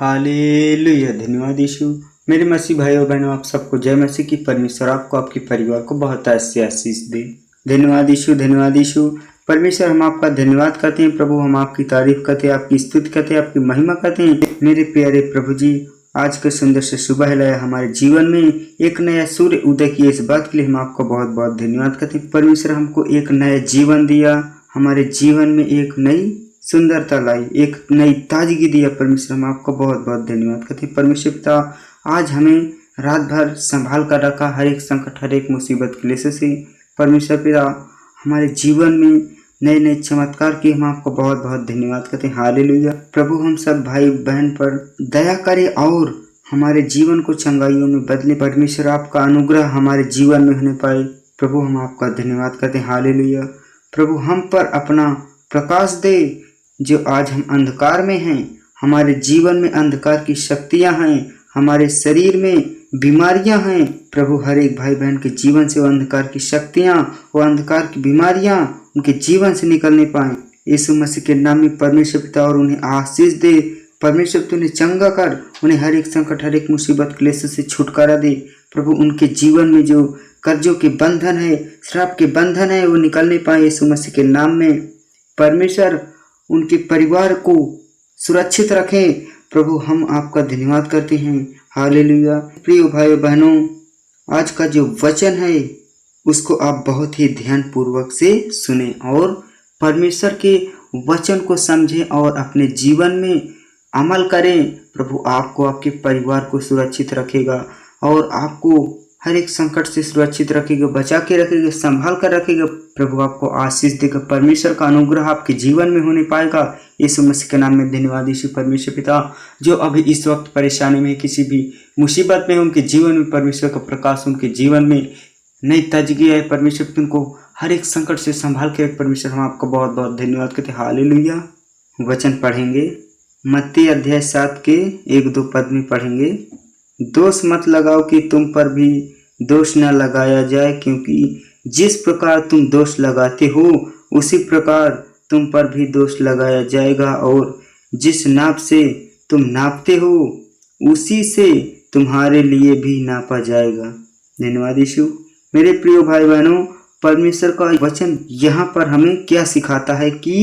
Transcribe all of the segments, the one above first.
Hallelujah. धन्यवाद यीशु। मेरे मसीह भाइयों बहनों, आप सबको जय मसीह की। परमेश्वर आपको, आपके परिवार को बहुत ऐसे आशीष दे। धन्यवाद यीशु, धन्यवाद यीशु। परमेश्वर, हम आपका धन्यवाद करते हैं प्रभु। हम आपकी तारीफ करते हैं, आपकी स्तुति करते हैं, आपकी महिमा करते हैं। मेरे प्यारे प्रभु जी, आज के सुंदर से सुबह लाया हमारे जीवन में एक नया सूर्य उदय किया, इस बात के लिए हम आपको बहुत बहुत धन्यवाद करते हैं। परमेश्वर हमको एक नया जीवन दिया, हमारे जीवन में एक नई सुंदरता लाई, एक नई ताजगी दिया। परमेश्वर, हम आपको बहुत बहुत धन्यवाद करते हैं। परमेश्वर पिता, आज हमें रात भर संभाल कर रखा, हर एक संकट, हर एक मुसीबत क्लेश से। परमेश्वर पिता, हमारे जीवन में नए नए चमत्कार की हम आपको बहुत बहुत धन्यवाद करते हैं। हालेलुया। प्रभु, हम सब भाई बहन पर दया करे और हमारे जीवन को चंगाइयों में बदले। परमेश्वर, आपका अनुग्रह हमारे जीवन में होने पाए। प्रभु, हम आपका धन्यवाद करते हैं। हालेलुया। प्रभु, हम पर अपना प्रकाश दे, जो आज हम अंधकार में हैं। हमारे जीवन में अंधकार की शक्तियां हैं, हमारे शरीर में बीमारियां हैं। प्रभु, हर एक भाई बहन के जीवन से वो अंधकार की शक्तियां, वो अंधकार की बीमारियां उनके जीवन से निकलने पाए। यीशु मसीह के नाम में परमेश्वर पिता, और उन्हें आशीष दे। परमेश्वर, तू उन्हें चंगा कर, उन्हें हर एक संकट, हर एक मुसीबत क्लेश से छुटकारा दे। प्रभु, उनके जीवन में जो कर्जों के बंधन है, श्राप के बंधन है, वो निकलने पाए यीशु मसीह के नाम में। परमेश्वर, उनके परिवार को सुरक्षित रखें। प्रभु, हम आपका धन्यवाद करते हैं। हालेलुया। प्रिय भाइयों बहनों, आज का जो वचन है उसको आप बहुत ही ध्यान पूर्वक से सुने और परमेश्वर के वचन को समझें और अपने जीवन में अमल करें। प्रभु आपको, आपके परिवार को सुरक्षित रखेगा और आपको हर एक संकट से सुरक्षित रखेगा, बचा के रखेगा, संभाल कर रखेगा। प्रभु आपको आशीष देगा। परमेश्वर का अनुग्रह आपके जीवन में होने पाएगा। यीशु मसीह के नाम में धन्यवाद यीशु। परमेश्वर पिता, जो अभी इस वक्त परेशानी में, किसी भी मुसीबत में, उनके जीवन में परमेश्वर का प्रकाश, उनके जीवन में नई ताजगी है। परमेश्वर, तुमको हर एक संकट से संभाल के। परमेश्वर, हम आपको बहुत बहुत धन्यवाद करते हैं। हालेलुया। वचन पढ़ेंगे, मत्ती अध्याय 7 के 1-2 पद में पढ़ेंगे। दोष मत लगाओ कि तुम पर भी दोष न लगाया जाए, क्योंकि जिस प्रकार तुम दोष लगाते हो उसी प्रकार तुम पर भी दोष लगाया जाएगा, और जिस नाप से तुम नापते हो उसी से तुम्हारे लिए भी नापा जाएगा। धन्यवाद यीशु। मेरे प्रिय भाई बहनों, परमेश्वर का वचन यहाँ पर हमें क्या सिखाता है कि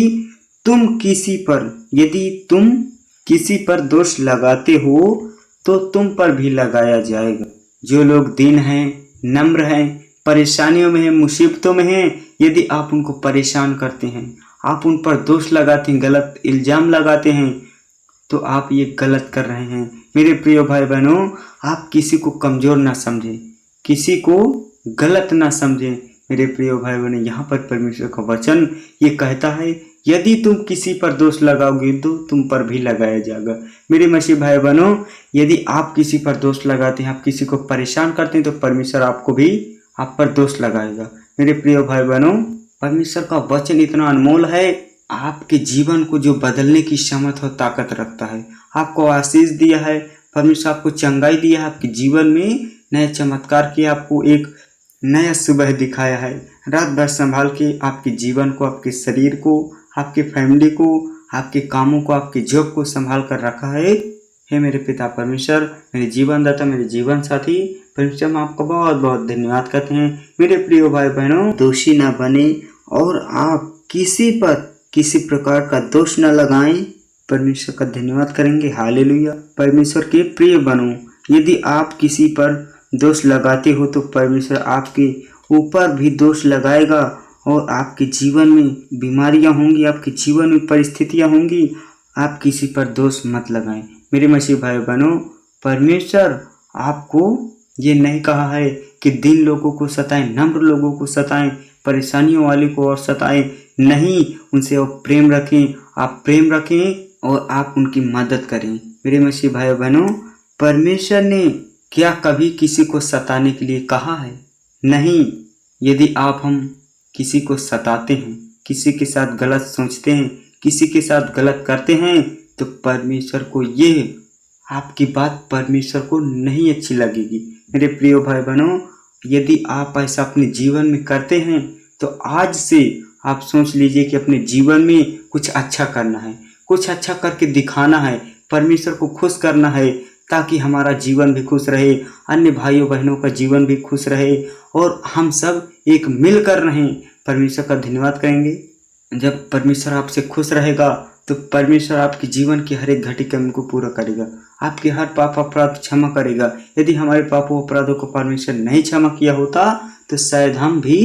यदि तुम किसी पर दोष लगाते हो तो तुम पर भी लगाया जाएगा। जो लोग दीन हैं, नम्र हैं, परेशानियों में हैं, मुसीबतों में हैं, यदि आप उनको परेशान करते हैं, आप उन पर दोष लगाते हैं, गलत इल्जाम लगाते हैं, तो आप ये गलत कर रहे हैं। मेरे प्रिय भाई बहनों, आप किसी को कमज़ोर ना समझें, किसी को गलत ना समझें। मेरे प्रिय भाई बहनों, यहाँ पर परमेश्वर का वचन ये कहता है, यदि तुम किसी पर दोष लगाओगे तो तुम पर भी लगाया जाएगा। मेरे मसीह भाई बहनों, यदि आप किसी पर दोष लगाते हैं, आप किसी को परेशान करते हैं, तो परमेश्वर आपको भी आप पर दोष लगाएगा। मेरे प्रिय भाई बहनों, परमेश्वर का वचन इतना अनमोल है, आपके जीवन को जो बदलने की क्षमता और ताकत रखता है। आपको आशीष दिया है, परमेश्वर आपको चंगाई दिया है, आपके जीवन में नए चमत्कार किया, आपको एक नया सुबह दिखाया है। रात भर संभाल के आपके जीवन को, आपके शरीर को, आपके फैमिली को, आपके कामों को, आपके जॉब को संभाल कर रखा है। हे मेरे पिता परमेश्वर, मेरे जीवन दाता, मेरे जीवन साथी परमेश्वर, हम आपको बहुत बहुत धन्यवाद करते हैं। मेरे प्रिय भाई बहनों, दोषी ना बने और आप किसी पर किसी प्रकार का दोष न लगाएं। परमेश्वर का धन्यवाद करेंगे। हालेलुया। परमेश्वर के प्रिय बनो। यदि आप किसी पर दोष लगाते हो तो परमेश्वर आपके ऊपर भी दोष लगाएगा, और आपके जीवन में बीमारियां होंगी, आपके जीवन में परिस्थितियां होंगी। आप किसी पर दोष मत लगाएं। मेरे मसीह भाई बहनों, परमेश्वर आपको ये नहीं कहा है कि दीन लोगों को सताएं, नम्र लोगों को सताएं, परेशानियों वाले को और सताएं। नहीं, उनसे आप प्रेम रखें, आप प्रेम रखें और आप उनकी मदद करें। मेरे मसीह भाई बहनों, परमेश्वर ने क्या कभी किसी को सताने के लिए कहा है? नहीं। यदि हम किसी को सताते हैं, किसी के साथ गलत सोचते हैं, किसी के साथ गलत करते हैं, तो परमेश्वर को ये आपकी बात परमेश्वर को नहीं अच्छी लगेगी। मेरे प्रिय भाई बहनों, यदि आप ऐसा अपने जीवन में करते हैं तो आज से आप सोच लीजिए कि अपने जीवन में कुछ अच्छा करना है, कुछ अच्छा करके दिखाना है। परमेश्वर को खुश करना है, ताकि हमारा जीवन भी खुश रहे, अन्य भाइयों बहनों का जीवन भी खुश रहे और हम सब एक मिलकर रहें। परमेश्वर का धन्यवाद करेंगे। जब परमेश्वर आपसे खुश रहेगा तो परमेश्वर आपके जीवन की हर एक घटी कमी को पूरा करेगा, आपके हर पाप अपराध क्षमा करेगा। यदि हमारे पापों अपराधों को परमेश्वर नहीं क्षमा किया होता तो शायद हम भी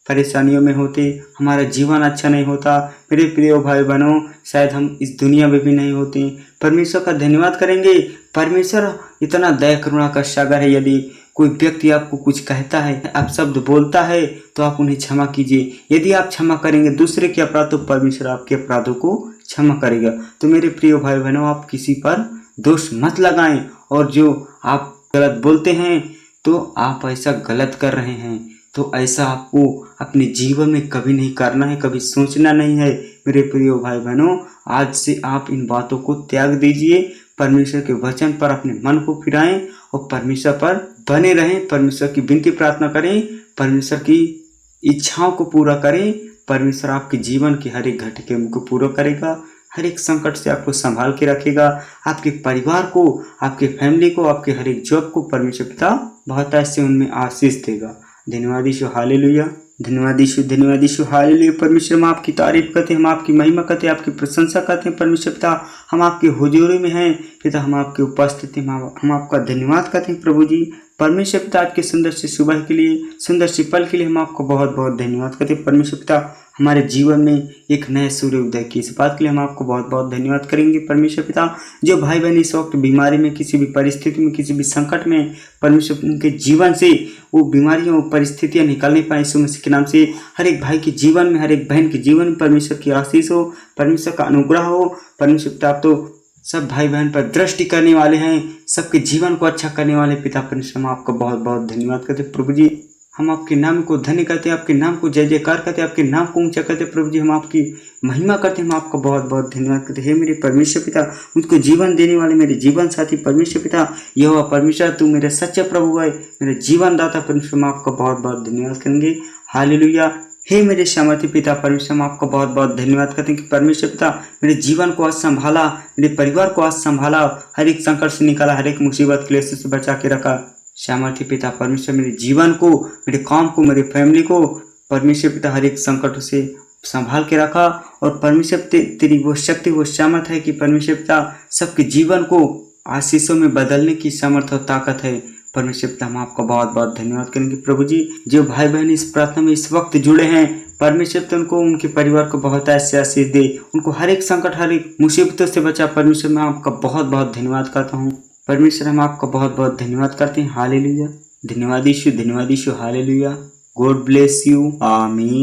परेशानियों में होते, हमारा जीवन अच्छा नहीं होता। मेरे प्रिय भाई बहनों, शायद हम इस दुनिया में भी नहीं होते। परमेश्वर का धन्यवाद करेंगे। परमेश्वर इतना दया करुणा का सागर है। यदि कोई व्यक्ति आपको कुछ कहता है, आप शब्द बोलता है, तो आप उन्हें क्षमा कीजिए। यदि आप क्षमा करेंगे दूसरे के अपराध तो परमेश्वर आपके अपराधों को क्षमा करेगा। तो मेरे प्रिय भाई बहनों, आप किसी पर दोष मत लगाएं, और जो आप गलत बोलते हैं तो आप ऐसा गलत कर रहे हैं, तो ऐसा आपको अपने जीवन में कभी नहीं करना है, कभी सोचना नहीं है। मेरे प्रिय भाई बहनों, आज से आप इन बातों को त्याग दीजिए, परमेश्वर के वचन पर अपने मन को फिराएं और परमेश्वर पर बने रहें। परमेश्वर की विनती प्रार्थना करें, परमेश्वर की इच्छाओं को पूरा करें। परमेश्वर आपके जीवन की हर एक घटके को पूरा करेगा, हर एक संकट से आपको संभाल के रखेगा। आपके परिवार को, आपके फैमिली को, आपके हर एक जॉब को परमेश्वर पिता बहुत ऐसे उनमें आशीष देगा। धन्यवाद यीशु, हालेलुया। धन्यवाद यीशु, धन्यवाद यीशु, हालेलुया। परमेश्वर, हम आपकी तारीफ करते हैं, हम आपकी महिमा करते हैं, आपकी प्रशंसा करते हैं। परमेश्वर पिता, हम आपके हुजूरी में हैं पिता, हम आपकी उपस्थिति में हम आपका धन्यवाद करते हैं प्रभु जी। परमेश्वर पिता, आज के सुंदर सी सुबह के लिए, सुंदर सी पल के लिए हम आपको बहुत बहुत धन्यवाद करते हैं। परमेश्वर पिता, हमारे जीवन में एक नए सूर्य उदय की इस बात के लिए हम आपको बहुत बहुत धन्यवाद करेंगे। परमेश्वर पिता, जो भाई बहन इस वक्त बीमारी में, किसी भी परिस्थिति में, किसी भी संकट में, परमेश्वर उनके जीवन से वो बीमारियां, वो परिस्थितियां निकल नहीं पाए, यीशु मसीह के नाम से हर एक भाई के जीवन में, हर एक बहन के जीवन में परमेश्वर की आशीष हो, परमेश्वर का अनुग्रह हो। परमेश्वर पिता, आप तो सब भाई बहन पर दृष्टि करने वाले हैं, सबके जीवन को अच्छा करने वाले पिता। परमेश्वर, हम आपका बहुत बहुत धन्यवाद करते प्रभु जी। हम आपके नाम को धन्य करते हैं, आपके नाम को जय जयकार करते हैं, आपके नाम को ऊंचा करते हैं प्रभु जी। हम आपकी महिमा करते हैं, हम आपका बहुत बहुत धन्यवाद करते हैं। हे मेरे परमेश्वर पिता, मुझको जीवन देने वाले मेरे जीवन साथी परमेश्वर पिता, यहोवा परमेश्वर, तू मेरे सच्चे प्रभु है, मेरे जीवन दाता परमेश्वर, हम आपका बहुत बहुत धन्यवाद करेंगे। हालेलुया। हे मेरे सामर्थी पिता परमेश्वर, हम आपका बहुत बहुत धन्यवाद करते हैं कि परमेश्वर पिता मेरे जीवन को आज संभाला, मेरे परिवार को आज संभाला, हर एक संकट से निकाला, हर एक मुसीबत क्लेश से बचा के रखा। सामर्थी पिता परमेश्वर, मेरे जीवन को, मेरे काम को, मेरे फैमिली को परमेश्वर पिता हर एक संकट से संभाल के रखा। और परमेश्वर तेरी वो शक्ति, वो सामर्थ है कि परमेश्वर पिता सबके जीवन को आशीषों में बदलने की सामर्थ और ताकत है। परमेश्वर पिता, हम आपका बहुत बहुत धन्यवाद करेंगे प्रभु जी। जो भाई बहन इस प्रार्थना में इस वक्त जुड़े हैं, परमेश्वर पिता उनको, उनके परिवार को बहुत ऐसे आशीष दे, उनको हर एक संकट, हर एक मुसीबतों से बचा। परमेश्वर, मैं आपका बहुत बहुत धन्यवाद करता हूँ। परमेश्वर, हम आपका बहुत बहुत धन्यवाद करते हैं। हालेलुया। धन्यवाद यीशु, धन्यवाद यीशु, हालेलुया। गॉड ब्लेस यू, आमीन।